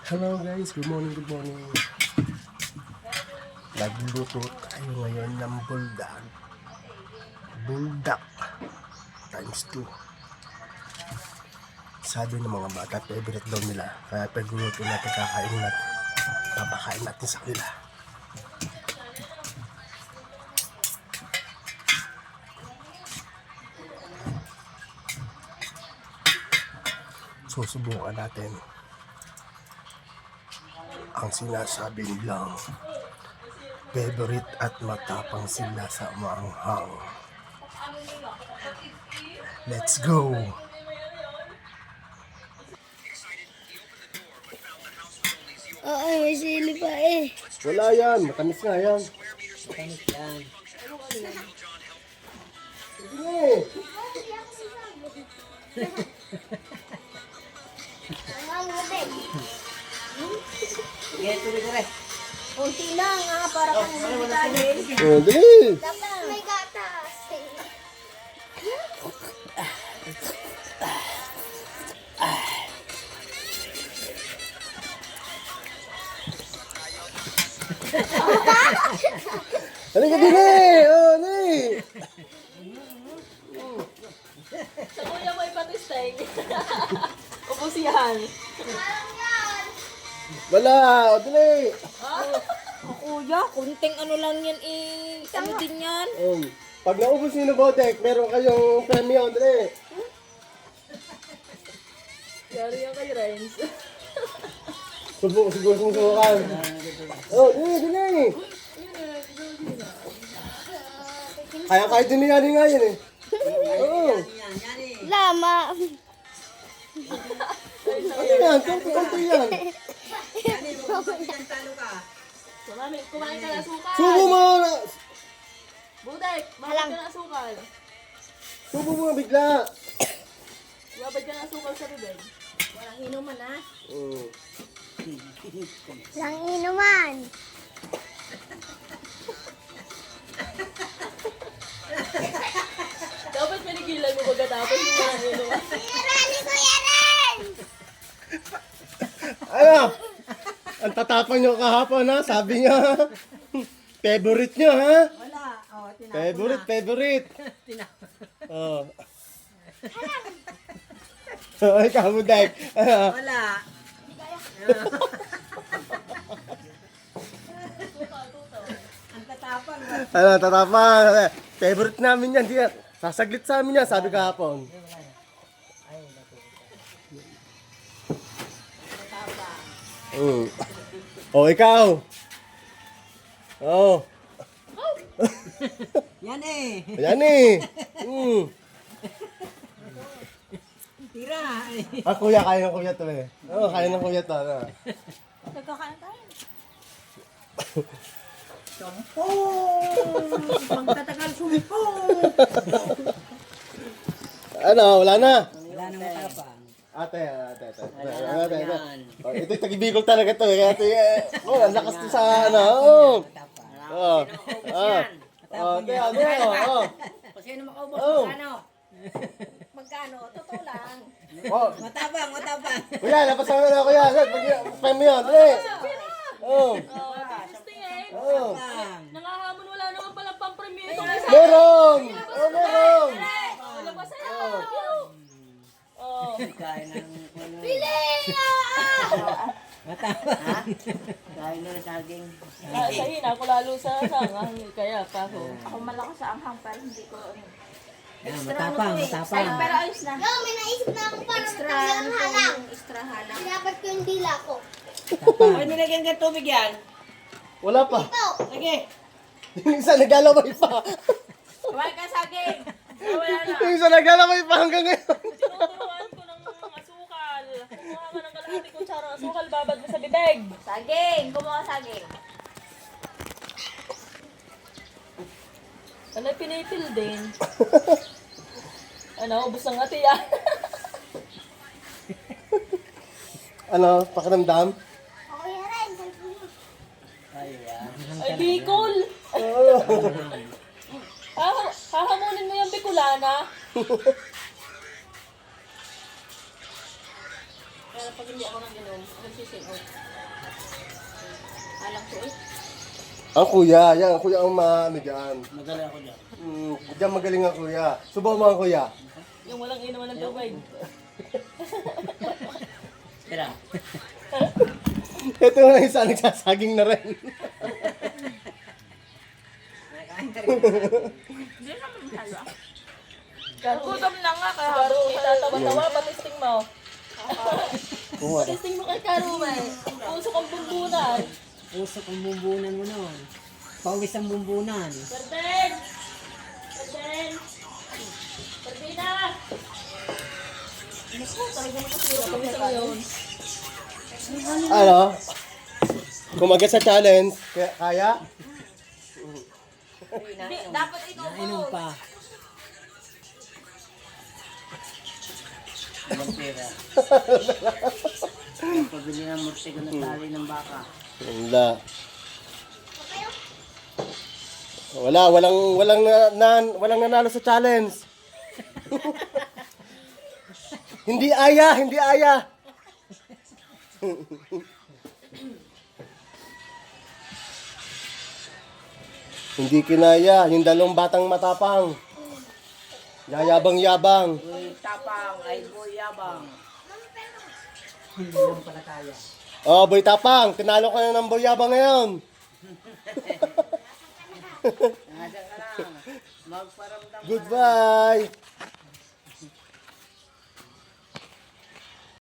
Hello guys, good morning, good morning. Nagluto tayo ngayon ng buldak. Buldak times 2. Sabi ng mga bata, favorite daw nila. Kaya pagluto natin, kakain natin. Papakain natin sa kanila. Susubukan natin ang sinasabi nilang favorite at matapang sila sa maanghang. Let's go! Oo, may sili pa eh. Wala yan, matamis nga yan. Matamis yan. Sige! Sige, tuloy ko rin. Kunti lang nga, para kang magdalil. Oh, dali! Dapat may gatas. Halika din eh! Oh, dali! Sa kuya mo ipatistay. Ubusihan. Wala! Oh, dali! Kuya, kunting ano lang yan eh. Ano din yan? Pag naubos niyo na Bodek, meron kayong premyo, dali! Yari yan kay Renz. Siguro sumusukan. Oh, dali, dali! Kaya din yan nga yun eh. Oo. Lama. Ano yan? Tunto yan. Kumain ka na asukal. Subo mo! Budek, babad ka na asukal. Subo mo bigla. Babad ka na asukal sa bibig. Walang inuman ha? Mm. Walang inuman. Dapat pinigilan mo pagkatapos yung mga nilo. Rani ko yan! Ano? Ang tatapang nyo kahapon ha? Sabi niya. Favorite nyo ha? Wala. Oh, tinapon Favorite, na. favorite. Tinapon. Oh. Oh, ikaw mo, Dek. Wala. Ang tatapang. Ano, tatapang. Favorite namin yan. Di, sasaglit sa amin yan, sabi kahapon. Oh, ikaw. Oh. Yan eh. Ayan eh. Tira. Ah, kuya, kaya ng kuya to eh. Oo, kaya ng kuya to. Ano? Nagkakain tayo. Sumpong. Pagtatagal sumpong. Ano, wala na. Wala nang matapang. Ate. Wala yan. Oh, ito tagibigol talaga to eh. Kaya ito oh, ang lakas to sa ano. Oh. Matapang. Oh. Oh. Oh, oh. Kung sino makaubos, Oh. magkano? Magkano? Totoo lang. Oh. Matapang, matapang. Kuya, lapasan mo na kuya. Pem yun. Dali. Oh. Interesting eh. Oh. Matapang. Nangahamon, wala naman palang pang-premium itong isa. Meron. Oh, meron. Labas na Oh. Kaya ng... Pili! Matapang. Kaya na saging. Sa hina ako lalo sa sangang. Kaya pa ako. Ako malakas sa anghang pero hindi ko Yan, matapang, matapang. pero ayos na. Yo, may naisip na ako para Extra matanggal ang halang. extra halang. Dapat ko yung dila ko. Matapang. Ay, nilagyan ka tubig yan. Wala pa. Ito. Sige, Yung isa naglalaway pa. kumain ka saging. Wala na. Yung isa naglalaway pa hanggang ngayon. Tinuturuan ko ng asukal. Kumuha ka ng kalahati kutsara ng asukal, babad mo sa bibig. Saging, kumuha saging. Ano, pinipil din. Ano, ubos ng ati yan. Ano, pakiramdam? Okay, rin. Ayan. Ay, Bicol. Oo. Hahamunin mo yung Bicolana. pag hindi ako nang inom, nagsisingot. Alam ko eh. Ang kuya, yan, ang kuya ang ano dyan. Magaling ako dyan. Diyan magaling ang kuya. Subukan mo ang kuya. Yung walang inuman ng tubig. Tira. Ito na isa, nagsasaging na rin. Hindi naman tayo. Gutom na nga kaya Karo, itatawa-tawa, patisting mo. Oo, Patisting mo kay Karo, may. Puso kong bumbunan. Puso kong bumbunan mo noon. Pawis ang bumbunan. Perden! Perden! Perdina! Naku, talaga makasira. Pagkita mo yun. ano? Kumagat sa challenge, kaya? Hindi, dapat ikaw Nainom po. pa. Walang pera. Yung pabili ng mortigo ng tali ng baka. Wala. Walang nanalo sa challenge. Hindi aya, hindi aya. Hindi kinaya, yung dalawang batang matapang. Yayabang-yabang. Uy, tapang, ay boy yabang. Hindi lang pala kaya. Oh, boy tapang, tinalo ka na ng boy yabang ngayon. Nandiyan ka lang. Magparamdam ka. Goodbye.